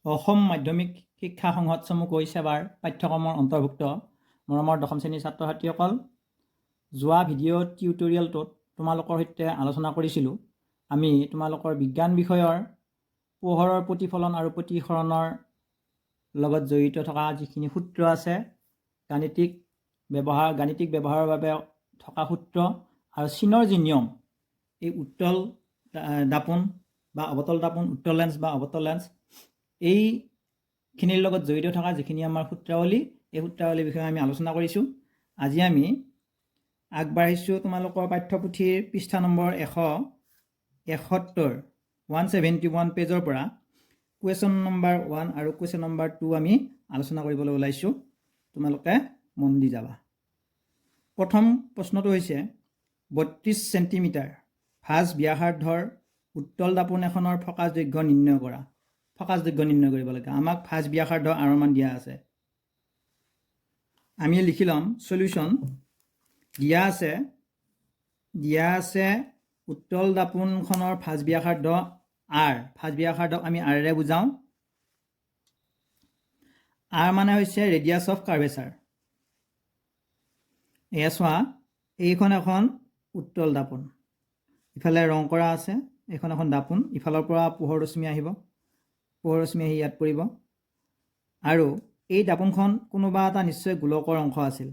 অসম মাধ্যমিক শিক্ষা সংসদ চমুকৈ সেৱাৰ পাঠ্যক্ৰমৰ অন্তৰ্ভুক্ত মৰমৰ দশম শ্ৰেণীৰ ছাত্ৰ ছাত্ৰীসকল, যোৱা ভিডিঅ' টিউটৰিয়েলটোত তোমালোকৰ সৈতে আলোচনা কৰিছিলোঁ আমি তোমালোকৰ বিজ্ঞান বিষয়ৰ পোহৰৰ প্ৰতিফলন আৰু প্ৰতিসৰণৰ লগত জড়িত থকা যিখিনি সূত্ৰ আছে, গাণিতিক ব্যৱহাৰৰ বাবে থকা সূত্ৰ আৰু চীনৰ যি নিয়ম, এই উত্তল দাপোন বা অৱতল দাপোন, উত্তল লেন্স বা অৱতল লেন্স, এইখিনিৰ লগত জড়িত থকা যিখিনি আমাৰ সূত্ৰাৱলী, এই সূত্ৰাৱলীৰ বিষয়ে আমি আলোচনা কৰিছোঁ। আজি আমি আগবাঢ়িছোঁ তোমালোকৰ পাঠ্যপুথিৰ পৃষ্ঠা নম্বৰ 171 পেজৰ পৰা কুৱেশ্যন নম্বৰ 1 আৰু কুৱেশ্যন নম্বৰ 2 আমি আলোচনা কৰিবলৈ ওলাইছোঁ। তোমালোকে মন দি যাবা। প্ৰথম প্ৰশ্নটো হৈছে 32 চেণ্টিমিটাৰ ভাঁজ ব্যাসাৰ্ধৰ উত্তল দাপোন এখনৰ ফকাচ দৈৰ্ঘ্য নিৰ্ণয় কৰা। ফকাচ দৈৰ্ঘ্য নিৰ্ণয় কৰিব লাগে। আমাক ভাঁজ ব্যাসাৰ্ধ আৰৰ মান দিয়া আছে। আমি লিখি ল'ম সলিউশ্যন। দিয়া আছে উত্তল দাপোনখনৰ ভাঁজ ব্যাসাৰ্ধ আৰ। ভাঁজ ব্যাসাৰ্ধক আমি আৰেৰে বুজাওঁ। আৰ মানে হৈছে ৰেডিয়াছ অফ কাৰ্ভেচাৰ। এয়া চোৱা, এইখন এখন উত্তল দাপোন, ইফালে ৰং কৰা আছে, এইখন এখন দাপোন, ইফালৰ পৰা পোহৰ ৰশ্মি আহিব, পোহৰ ৰশ্মি আহি ইয়াত পৰিব, আৰু এই দাপোনখন কোনোবা এটা নিশ্চয় গোলকৰ অংশ আছিল,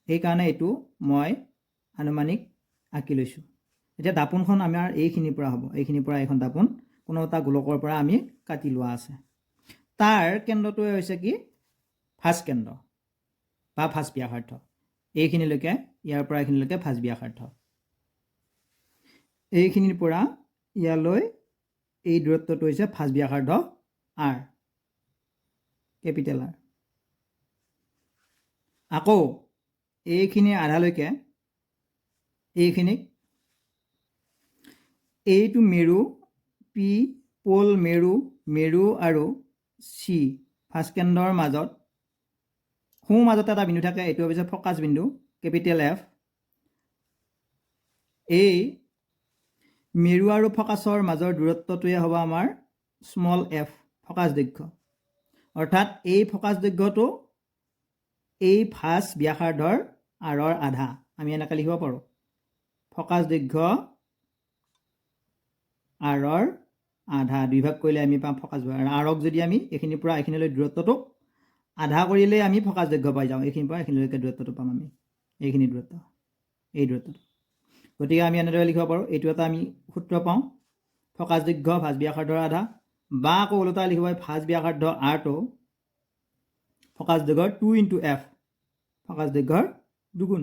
সেইকাৰণে এইটো মই আনুমানিক আঁকি লৈছোঁ। এতিয়া দাপোনখন আমাৰ এইখিনিৰ পৰা হ'ব, এইখিনিৰ পৰা এইখন দাপোন কোনো এটা গোলকৰ পৰা আমি কাটি লোৱা আছে। তাৰ কেন্দ্ৰটোৱে হৈছে কি? ভাঁজ কেন্দ্ৰ বা ভাঁজ ব্যাসাৰ্ধ। এইখিনিলৈকে, ইয়াৰ পৰা এইখিনিলৈকে ভাঁজ ব্যাসাৰ্ধ। এইখিনিৰ পৰা ইয়ালৈ এই দূৰত্বটো হৈছে ভাঁজ ব্যাসাৰ্ধ আৰ, কেপিটেল আৰ। আকৌ এইখিনি আধালৈকে, এইখিনিক, এইটো মেৰু, পি, পল মেৰু আৰু চি ভাঁজ কেন্দ্ৰৰ মাজত সোঁ মাজতে এটা বিন্দু থাকে, এইটো হৈছে ফকাচ বিন্দু, কেপিটেল এফ। এই মেৰু আৰু ফকাচৰ মাজৰ দূৰত্বটোৱে হ'ব আমাৰ স্মল এফ, ফকাচ দৈৰ্ঘ্য। অৰ্থাৎ এই ফকাচ দৈৰ্ঘ্যটো এই ভাঁজ ব্যাসাৰ্ধৰ আৰৰ আধা। আমি এনেকৈ লিখিব পাৰোঁ, ফকাচ দৈৰ্ঘ্য আৰৰ আধা। দুই ভাগ কৰিলে আমি পাম ফকাচ দৈৰ্ঘ্য। আৰক যদি আমি এইখিনিৰ পৰা এইখিনিলৈ দূৰত্বটোক আধা কৰিলেই আমি ফকাচ দৈৰ্ঘ্য পাই যাওঁ। এইখিনিৰ পৰা এইখিনিলৈকে দূৰত্বটো পাম আমি, এইখিনি দূৰত্ব, এই দূৰত্বটো। গতিকে আমি এনেদৰে লিখিব পাৰোঁ, এইটো এটা আমি সূত্ৰ পাওঁ, ফকাচ দৈৰ্ঘ্য ভাঁজ ব্যাসাৰ্ধৰ আধা, বা আকৌ ওলোটা লিখিব ভাঁজ ব্যাসাৰ্ধ আৰটো ফকাচ দৈৰ্ঘ্যৰ 2 × f, ফকাচ দৈৰ্ঘ্যৰ দুগুণ,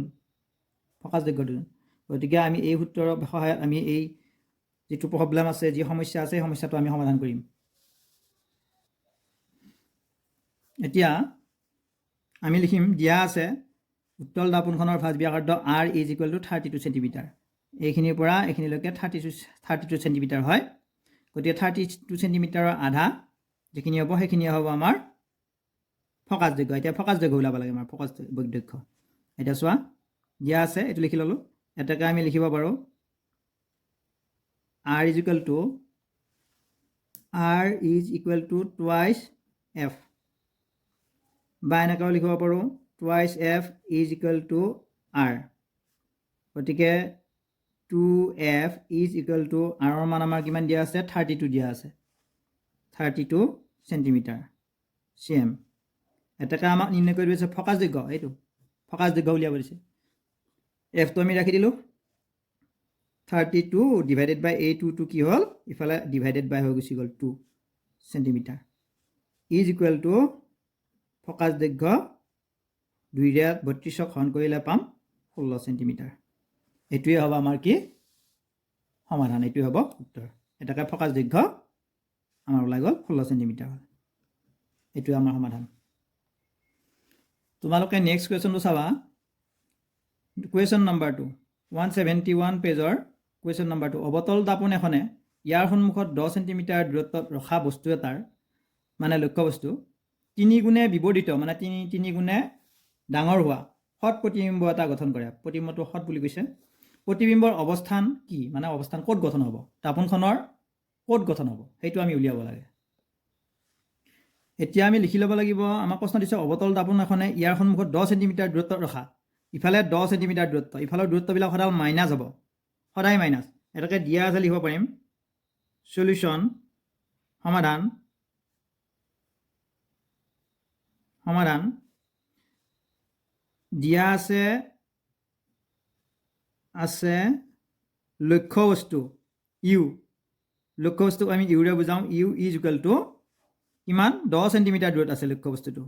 ফকাচ দৈৰ্ঘ্যৰ দুগুণ। গতিকে আমি এই সূত্ৰৰ সহায়ত আমি এই যিটো প্ৰব্লেম আছে, যি সমস্যা আছে, সেই সমস্যাটো আমি সমাধান কৰিম। এতিয়া আমি লিখিম, দিয়া আছে উত্তল দাপোনখনৰ ভাঁজ ব্যাসাৰ্ধ R is equal to 32 centimetre. এইখিনিৰ পৰা এইখিনিলৈকে 32 চেণ্টিমিটাৰ হয়। গতিকে 32 চেণ্টিমিটাৰৰ আধা যিখিনি হ'ব, সেইখিনি হ'ব আমাৰ ফকাচ দৈৰ্ঘ্য। এতিয়া ফকাচ দৈৰ্ঘ্য ওলাব লাগে আমাৰ, ফকাচ দৈৰ্ঘ্য। এতিয়া চোৱা, দিয়া আছে, এইটো লিখি ল'লোঁ। এটাকে আমি লিখিব পাৰোঁ R is equal two twice F, বা এনেকৈও লিখিব পাৰোঁ twice F is equal to R. গতিকে 2f ইজ ইকুৱেল টু আৰৰ মান আমাৰ কিমান দিয়া আছে? 32 দিয়া আছে, 32 চেণ্টিমিটাৰ CM। এটাকে আমাক নিৰ্ণয় কৰি দিছে ফকাচ দৈৰ্ঘ্য, এইটো ফকাচ দৈৰ্ঘ্য উলিয়াব দিছে। এফটো আমি ৰাখি দিলোঁ, 32 ডিভাইডেড বাই এই 2টো কি হ'ল, ইফালে ডিভাইডেড বাই হৈ গুচি গ'ল 2 centimetre, is equal two focus দৈৰ্ঘ্য 2ৰে 32ক হৰণ কৰিলে পাম 16 চেণ্টিমিটাৰ। এইটোৱে হ'ব আমাৰ কি? সমাধান। এইটোৱে হ'ব উত্তৰ। এটাকে ফকাচ দৈৰ্ঘ্য আমাৰ ওলাই গ'ল 16 চেণ্টিমিটাৰ হ'ল। এইটোৱে আমাৰ সমাধান। তোমালোকে নেক্সট কুৱেশ্যনটো চাবা, কুৱেশ্যন নম্বৰ 2, 171 পেজৰ কুৱেশ্যন নম্বৰ 2। অৱতল দাপোন এখনে ইয়াৰ সন্মুখত 10 চেণ্টিমিটাৰ দূৰত্বত ৰখা বস্তু এটাৰ, মানে লক্ষ্য বস্তু, 3 গুণে বিবৰ্ধিত, মানে 3 গুণে ডাঙৰ হোৱা সৎ প্ৰতিবিম্ব এটা গঠন কৰে। প্ৰতিবিম্বটো সৎ বুলি কৈছে। প্ৰতিবিম্বৰ অৱস্থান কি, মানে অৱস্থান ক'ত গঠন হ'ব, দাপোনখনৰ ক'ত গঠন হ'ব, সেইটো আমি উলিয়াব লাগে। এতিয়া আমি লিখি ল'ব লাগিব আমাক প্ৰশ্ন দিছে অৱতল দাপোন এখনে ইয়াৰ সন্মুখত 10 সেণ্টিমিটাৰ দূৰত্বত ৰখা ইফালে 10 সেণ্টিমিটাৰ দূৰত্ব ইফালৰ দূৰত্ববিলাক সদায় মাইনাছ হ'ব সদায় মাইনাছ এটাকে দিয়া আছে লিখিব পাৰিম সলিউশ্যন সমাধান সমাধান দিয়া আছে লক্ষ্যবস্তু ইউ লক্ষ্যবস্তুক আমি ইউৰে বুজাওঁ ইউ ইজ ইকুৱেল টু কিমান 10 সেণ্টিমিটাৰ দূৰত আছে লক্ষ্যবস্তুটো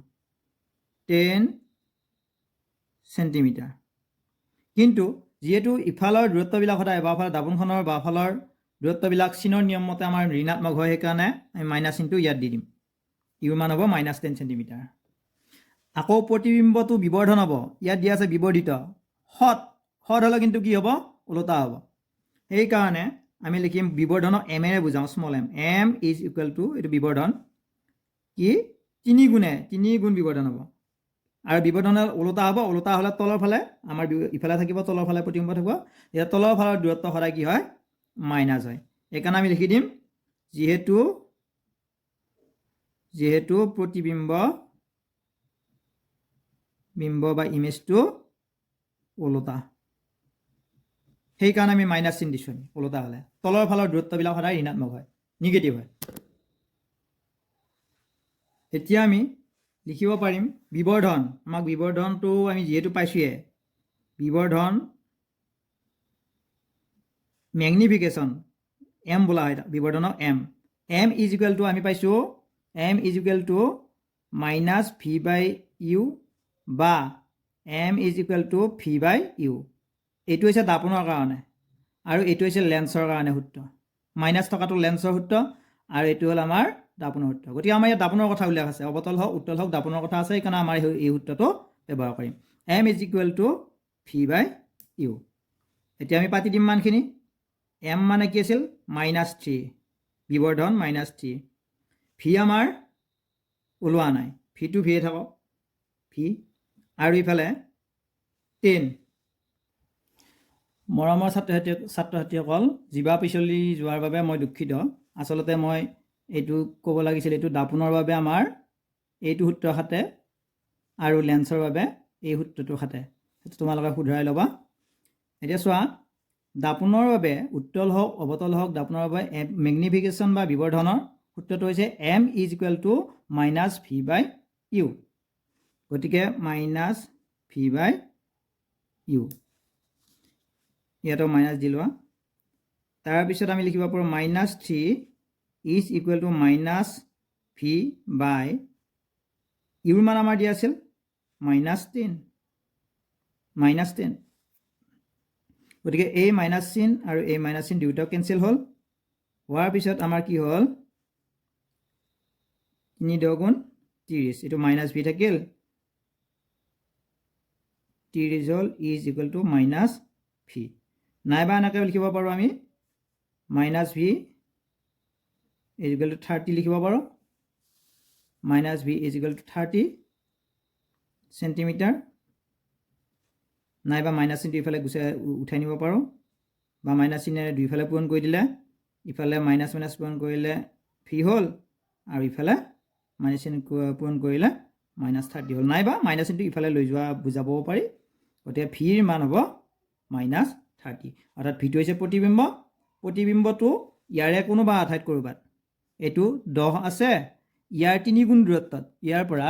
10 সেণ্টিমিটাৰ কিন্তু যেহেতু ইফালৰ দূৰত্ববিলাক সদায় বাওঁফালৰ দাপোনখনৰ বাওঁফালৰ দূৰত্ববিলাক চিনৰ নিয়ম মতে আমাৰ ঋণাত্মক হয় সেইকাৰণে আমি মাইনাছ চিনটো ইয়াত দি দিম ইউৰ মান হ'ব -10 সেণ্টিমিটাৰ আকৌ প্ৰতিবিম্বটো বিবৰ্ধন হ'ব ইয়াত দিয়া আছে বিবৰ্ধিত হট হ'লে কিন্তু কি হ'ব ওলোটা হ'ব সেইকাৰণে আমি লিখিম বিবৰ্ধনক এমেৰে বুজাওঁ small m is equal to এইটো বিবৰ্ধন কি 3 গুণ বিবৰ্ধন হ'ব আৰু বিবৰ্ধনৰ ওলোটা হ'ব ওলোটা হ'লে তলৰ ফালে আমাৰ ইফালে থাকিব তলৰ ফালে প্ৰতিবিম্ব থাকিব ইয়াত তলৰ ফালৰ দূৰত্ব সদায় কি হয় মাইনাছ হয় এইকাৰণে আমি লিখি দিম যেহেতু প্ৰতিবিম্ব বা ইমেজটো ওলোটা সেইকাৰণে আমি মাইনাছ চিন দিছোঁ আমি ওলোটা হ'লে তলৰ ফালৰ দূৰত্ববিলাক সদায় ঋণাত্মক হয় নিগেটিভ হয় এতিয়া আমি লিখিব পাৰিম বিবৰ্ধন আমাক বিবৰ্ধনটো আমি যেহেতু পাইছোঁয়ে বিবৰ্ধন ম্যাগনিফিকেশ্যন এম বোলা হয় বিবৰ্ধনক এম ইজ ইকুৱেল টু আমি পাইছোঁ M is equal two -v/u বা M is equal two v/u এইটো হৈছে দাপোনৰ কাৰণে আৰু এইটো হৈছে লেন্সৰ কাৰণে সূত্ৰ মাইনাছ থকাটো লেন্সৰ সূত্ৰ আৰু এইটো হ'ল আমাৰ দাপোনৰ সূত্ৰ গতিকে আমাৰ ইয়াত দাপোনৰ কথা উল্লেখ আছে অৱতল হওক উত্তল হওক দাপোনৰ কথা আছে সেইকাৰণে আমাৰ এই সূত্ৰটো ব্যৱহাৰ কৰিম M is equal two v/u এতিয়া আমি পাতি দিম মানখিনি এম মানে কি আছিল -3 বিবৰ্ধন -3 ভি আমাৰ ওলোৱা নাই ভিটো ভিয়ে থাকক ভি আৰু ইফালে 10 মৰমৰ ছাত্ৰ ছাত্ৰীসকল জিবা পিছলি যোৱাৰ বাবে মই দুখিত আচলতে মই এইটো ক'ব লাগিছিল এইটো দাপোনৰ বাবে আমাৰ এইটো সূত্ৰ খাতে আৰু লেন্সৰ বাবে এই সূত্ৰটো খাতে সেইটো তোমালোকে শুধৰাই ল'বা এতিয়া চোৱা দাপোনৰ বাবে উত্তল হওক অৱতল হওক দাপোনৰ বাবে ম্যাগনিফিকেশ্যন বা বিবৰ্ধনৰ সূত্ৰটো হৈছে m is equal two -v/u গতিকে -v/u ইয়াতো মাইনাছ দি লোৱা তাৰপিছত আমি লিখিব পাৰোঁ -3 ইজ ইকুৱেল টু -v/uৰ মান আমাৰ দিয়া আছিল -10 গতিকে এই মাইনাছ চিন আৰু এই মাইনাছ চিন দুয়োটা কেঞ্চেল হ'ল হোৱাৰ পিছত আমাৰ কি হ'ল 3 × 10 = 30 এইটো -v থাকিল 30 হ'ল ইজ ইকুৱেল টু -v নাইবা এনেকৈ লিখিব পাৰোঁ আমি -v ইজ ইকুৱেল টু 30 লিখিব পাৰোঁ -v ইজ ইকুৱেল টু 30 সেণ্টিমিটাৰ নাইবা মাইনাছ চিনটো ইফালে উঠাই নিব পাৰোঁ বা মাইনাছ চিনেৰে দুইফালে পূৰণ কৰি দিলে ইফালে মাইনাছ পূৰণ কৰিলে ভি হ'ল আৰু ইফালে মাইনাছ চিন পূৰণ কৰিলে -30 হ'ল নাইবা মাইনাছ চিনটো ইফালে লৈ যোৱা বুজাবও পাৰি গতিকে ভিৰ মান হ'ব -30 অৰ্থাৎ ভিটো হৈছে প্ৰতিবিম্বটো ইয়াৰে কোনোবা আঠাইত ক'ৰবাত এইটো 10 আছে ইয়াৰ 3 গুণ দূৰত্বত ইয়াৰ পৰা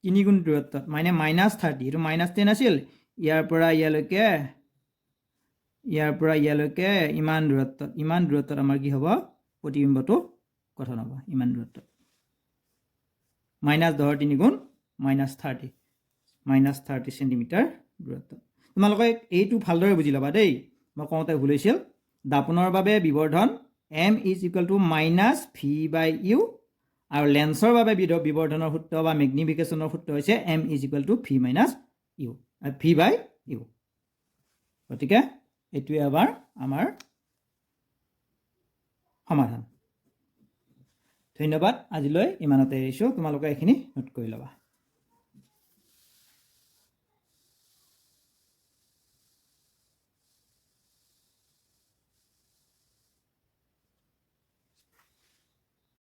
3 গুণ দূৰত্বত মানে -30 এইটো -10 আছিল ইয়াৰ পৰা ইয়ালৈকে ইমান দূৰত্বত আমাৰ কি হ'ব প্ৰতিবিম্বটো গঠন হ'ব ইমান দূৰত্বত -10 3 গুণ -30 সেণ্টিমিটাৰ দূৰত্ব তোমালোকে এইটো ভালদৰে বুজি ল'বা দেই মই কওঁতে ভুল হৈছিল দাপোনৰ বাবে বিবৰ্ধন m is equal two -v/u আৰু লেন্সৰ বাবে বিবৰ্ধনৰ সূত্ৰ বা ম্যাগনিফিকেশ্যনৰ সূত্ৰ হৈছে m is equal two v/u গতিকে এইটোৱে আমাৰ সমাধান ধন্যবাদ আজিলৈ ইমানতে এৰিছোঁ তোমালোকে এইখিনি নোট কৰি ল'বা